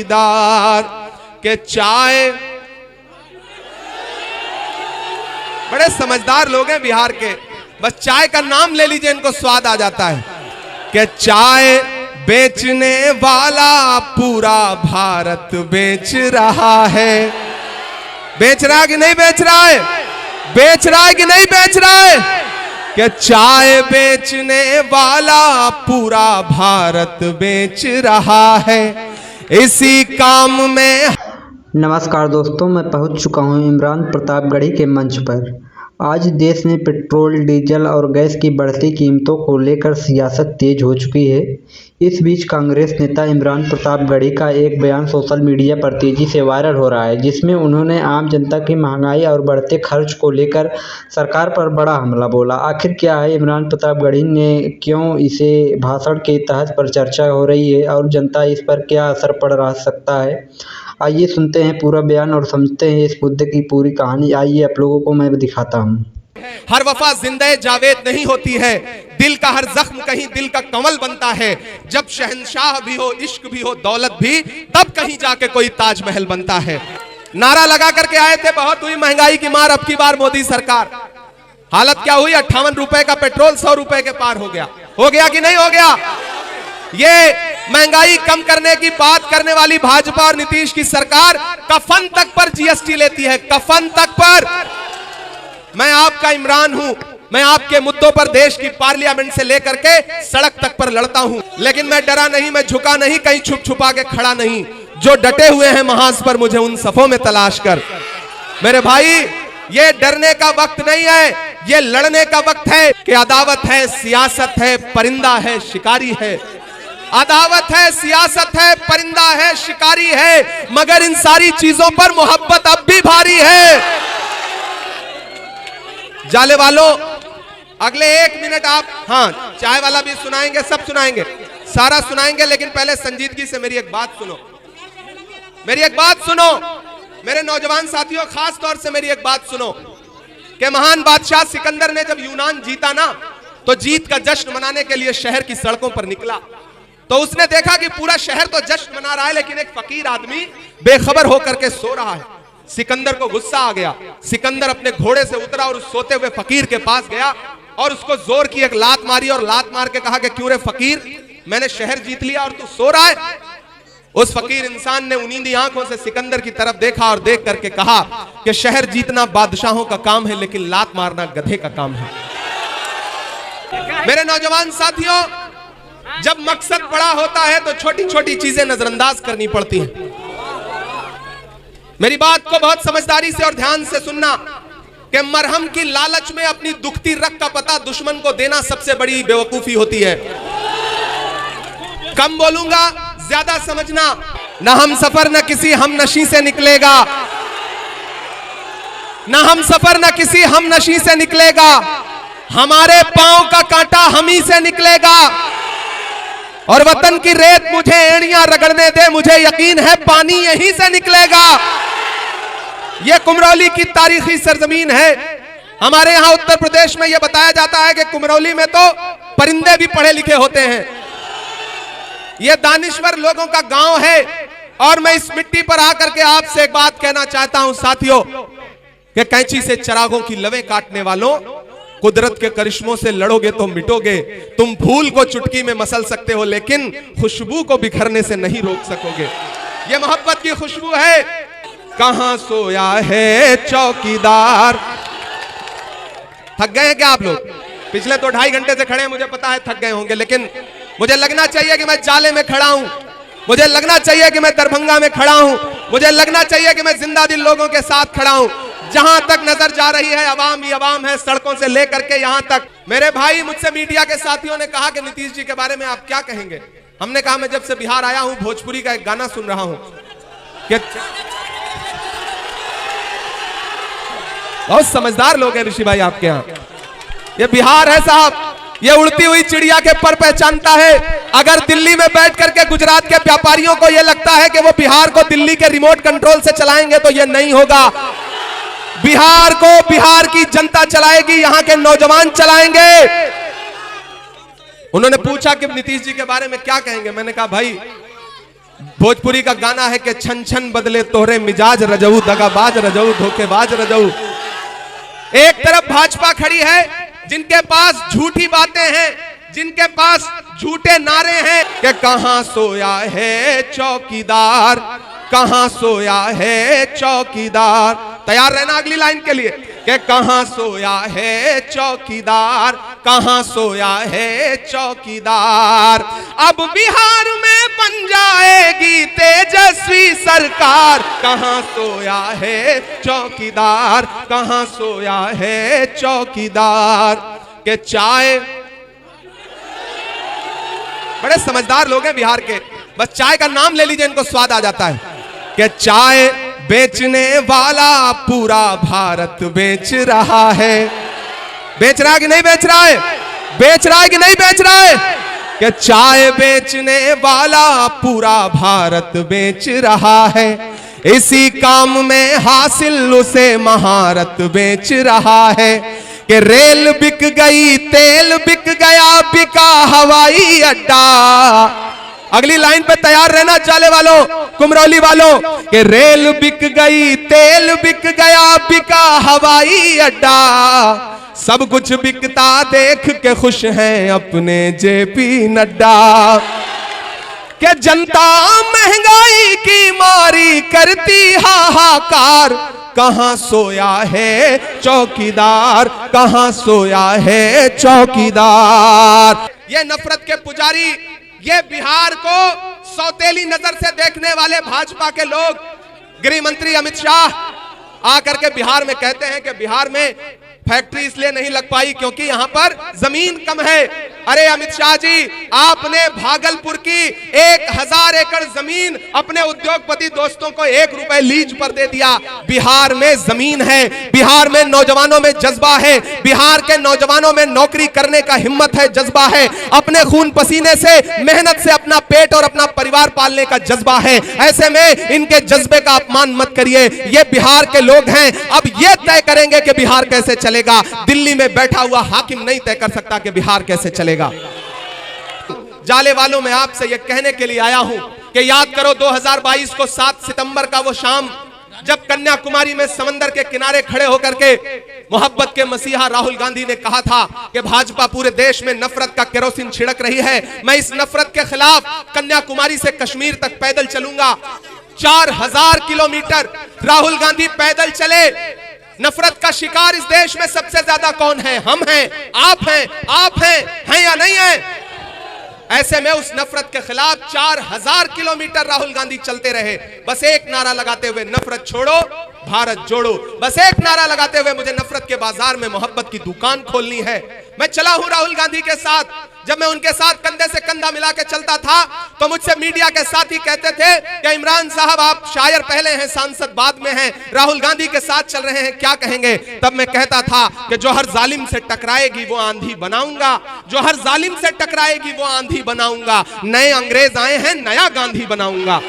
चौकीदार के चाय, बड़े समझदार लोग हैं बिहार के, बस चाय का नाम ले लीजिए इनको स्वाद आ जाता है कि चाय बेचने वाला पूरा भारत बेच रहा है। बेच रहा है कि नहीं बेच रहा है? बेच रहा है कि नहीं बेच रहा है? कि चाय बेचने वाला पूरा भारत बेच रहा है इसी काम में। नमस्कार दोस्तों, मैं पहुंच चुका हूं इमरान प्रतापगढ़ी के मंच पर। आज देश में पेट्रोल, डीजल और गैस की बढ़ती कीमतों को लेकर सियासत तेज हो चुकी है। इस बीच कांग्रेस नेता इमरान प्रतापगढ़ी का एक बयान सोशल मीडिया पर तेजी से वायरल हो रहा है, जिसमें उन्होंने आम जनता की महंगाई और बढ़ते खर्च को लेकर सरकार पर बड़ा हमला बोला। आखिर क्या है इमरान प्रतापगढ़ी ने, क्यों इसे भाषण के तहत पर चर्चा हो रही है और जनता इस पर क्या असर पड़ रहा सकता है? आइए सुनते हैं पूरा बयान और समझते हैं इस मुद्दे की पूरी कहानी। आइए आप लोगों को मैं दिखाता हूँ। हर वफा जिंदे जावेद नहीं होती है, दिल का हर जख्म कहीं दिल का कमल बनता है। जब शहंशाह भी हो, इश्क भी हो, दौलत भी, तब कहीं जाके कोई ताजमहल बनता है। नारा लगा करके आए थे, बहुत हुई महंगाई की मार, अब की बार मोदी सरकार। हालत क्या हुई? 58 रुपए का पेट्रोल 100 रुपए के पार हो गया। हो गया कि नहीं हो गया? ये महंगाई कम करने की बात करने वाली भाजपा और नीतीश की सरकार कफन तक पर जीएसटी लेती है, कफन तक पर। मैं आपका इमरान हूं, मैं आपके मुद्दों पर देश की पार्लियामेंट से लेकर के सड़क तक पर लड़ता हूं, लेकिन मैं डरा नहीं, मैं झुका नहीं, कहीं छुप छुपा के खड़ा नहीं। जो डटे हुए हैं महाज पर, मुझे उन सफों में तलाश कर। मेरे भाई, ये डरने का वक्त नहीं है, ये लड़ने का वक्त है कि अदावत है, सियासत है, परिंदा है, शिकारी है। अदावत है, सियासत है, परिंदा है, शिकारी है, मगर इन सारी चीजों पर मोहब्बत अब भी भारी है। जाले वालों, अगले 1 मिनट आप, हाँ, चाय वाला भी सुनाएंगे, सब सुनाएंगे, सारा सुनाएंगे, लेकिन पहले संजीदगी से मेरी एक बात सुनो, मेरी एक बात सुनो, मेरे नौजवान साथियों, खास तौर से मेरी एक बात सुनो कि महान बादशाह सिकंदर ने जब यूनान जीता ना, तो जीत का जश्न मनाने के लिए शहर की सड़कों पर निकला। तो उसने देखा कि पूरा शहर तो जश्न मना रहा है, लेकिन एक फकीर आदमी बेखबर होकर के सो रहा है। सिकंदर को गुस्सा आ गया। सिकंदर अपने घोड़े से उतरा और उस सोते हुए फकीर के पास गया और उसको जोर की एक लात मारी और लात मार के कहा कि क्यों रे फकीर, मैंने शहर जीत लिया और तू सो रहा है? उस फकीर इंसान ने उनींदी आंखों से सिकंदर की तरफ देखा और देख करके कहा कि शहर जीतना बादशाहों का काम है, लेकिन लात मारना गधे का काम है। मेरे नौजवान साथियों, जब मकसद बड़ा होता है तो छोटी छोटी चीजें नजरअंदाज करनी पड़ती हैं। मेरी बात को बहुत समझदारी से और ध्यान से सुनना कि मरहम की लालच में अपनी दुखती रग का पता दुश्मन को देना सबसे बड़ी बेवकूफी होती है। कम बोलूंगा, ज्यादा समझना। न हम सफर न किसी हम नशी से निकलेगा, न हम सफर न किसी हम नशी से निकलेगा, हमारे पांव का कांटा हम ही से निकलेगा। और वतन की रेत मुझे एड़ियां रगड़ने दे, मुझे यकीन है पानी यहीं से निकलेगा। यह कुमरौली की तारीखी सरजमीन है। हमारे यहां उत्तर प्रदेश में यह बताया जाता है कि कुमरौली में तो परिंदे भी पढ़े लिखे होते हैं। यह दानिश्वर लोगों का गांव है। और मैं इस मिट्टी पर आकर के आपसे एक बात कहना चाहता हूं साथियों, कि कैंची से चरागों की लवें काटने वालों, कुदरत के करिश्मों से लड़ोगे तो मिटोगे। तुम फूल को चुटकी में मसल सकते हो, लेकिन खुशबू को बिखरने से नहीं रोक सकोगे। ये मोहब्बत की खुशबू है। कहां सोया है चौकीदार। थक गए हैं क्या आप लोग? पिछले 2-2.5 घंटे से खड़े हैं, मुझे पता है थक गए होंगे, लेकिन मुझे लगना चाहिए कि मैं जाले में खड़ा हूं, मुझे लगना चाहिए कि मैं दरभंगा में खड़ा हूं, मुझे लगना चाहिए कि मैं जिंदा दिल लोगों के साथ खड़ा हूं। जहां तक नजर जा रही है अवाम ही अवाम है, सड़कों से लेकर के यहां तक। मेरे भाई, मुझसे मीडिया के साथियों ने कहा कि नीतीश जी के बारे में आप क्या कहेंगे? हमने कहा, मैं जब से बिहार आया हूं भोजपुरी का एक गाना सुन रहा हूं कि बहुत समझदार लोग हैं ऋषि भाई आपके यहाँ। ये बिहार है साहब, ये उड़ती हुई चिड़िया के पर पहचानता है। अगर दिल्ली में बैठ करके गुजरात के व्यापारियों को यह लगता है कि वो बिहार को दिल्ली के रिमोट कंट्रोल से चलाएंगे, तो यह नहीं होगा। बिहार को बिहार की जनता चलाएगी, यहां के नौजवान चलाएंगे। उन्होंने पूछा कि नीतीश जी के बारे में क्या कहेंगे? मैंने कहा, भाई भोजपुरी का गाना है कि छन छन बदले तोहरे मिजाज रजऊ, दगाबाज रजऊ, धोखेबाज रजऊ। एक तरफ भाजपा खड़ी है जिनके पास झूठी बातें हैं, जिनके पास झूठे नारे हैं कि कहां सोया है चौकीदार, कहां सोया है चौकीदार। तैयार रहना अगली लाइन के लिए कि कहां सोया है चौकीदार, कहां सोया है चौकीदार। अब बिहार में बन जाएगी तेजस्वी सरकार, कहां सोया है चौकीदार, कहां सोया है चौकीदार। के चाय, बड़े समझदार लोग हैं बिहार के, बस चाय का नाम ले लीजिए इनको स्वाद आ जाता है। कि चाय बेचने वाला पूरा भारत बेच रहा है। बेच रहा है कि नहीं बेच रहा है? बेच रहा है कि नहीं बेच रहा है? कि चाय बेचने वाला पूरा भारत बेच रहा है। इसी काम में हासिल उसे महारत बेच रहा है। कि रेल बिक गई, तेल बिक गया, बिका हवाई अड्डा। अगली लाइन पे तैयार रहना चाले वालों, कुमरौली वालों। कि रेल बिक गई, तेल बिक गया, बिका हवाई अड्डा। सब कुछ बिकता देख के खुश हैं अपने जेपी नड्डा। कि जनता महंगाई की मारी करती हाहाकार, कहां सोया है चौकीदार, कहां सोया है चौकीदार। ये नफरत के पुजारी, ये बिहार को सौतेली नजर से देखने वाले भाजपा के लोग, गृह मंत्री अमित शाह आकर के बिहार में कहते हैं कि बिहार में फैक्ट्री इसलिए नहीं लग पाई क्योंकि यहां पर जमीन कम है। अरे अमित शाह जी, आपने भागलपुर की 1000 एकड़ जमीन अपने उद्योगपति दोस्तों को 1 रुपए लीज पर दे दिया। बिहार में जमीन है, बिहार में नौजवानों में जज्बा है, बिहार के नौजवानों में नौकरी करने का हिम्मत है, जज्बा है, अपने खून पसीने से मेहनत से अपना पेट और अपना परिवार पालने का जज्बा है। ऐसे में इनके जज्बे का अपमान मत करिए। ये बिहार के लोग हैं, अब ये तय करेंगे कि बिहार कैसे चलेगा। दिल्ली में बैठा हुआ हाकिम नहीं तय कर सकता कि बिहार कैसे चलेगा। जाले वालों, मैं आपसे यह कहने के लिए आया हूं कि याद करो 2022 को 7 सितंबर का वो शाम, जब कन्याकुमारी में समंदर के किनारे खड़े होकर के मोहब्बत के मसीहा राहुल गांधी ने कहा था कि भाजपा पूरे देश में नफरत का केरोसिन छिड़क रही है, मैं इस नफरत के खिलाफ कन्याकुमारी से कश्मीर तक पैदल चलूंगा। 4000 किलोमीटर राहुल गांधी पैदल चले। नफरत का शिकार इस देश में सबसे ज्यादा कौन है? हम हैं, आप हैं या नहीं है? ऐसे में उस नफरत के खिलाफ 4000 किलोमीटर राहुल गांधी चलते रहे, बस एक नारा लगाते हुए, नफरत छोड़ो भारत जोड़ो। बस एक नारा लगाते हुए, मुझे नफरत के बाजार में मोहब्बत की दुकान खोलनी है। मैं चला हूं राहुल गांधी के साथ। जब मैं उनके साथ कंधे से कंधा मिला के चलता था तो मुझसे मीडिया के साथी कहते थे कि इमरान साहब, आप शायर पहले हैं, सांसद बाद में हैं, राहुल गांधी के साथ चल रहे हैं, क्या कहेंगे? तब मैं कहता था कि जो हर जालिम से टकराएगी वो आंधी बनाऊंगा, जो हर जालिम से टकराएगी वो आंधी बनाऊंगा। नए अंग्रेज आए हैं, नया गांधी बनाऊंगा।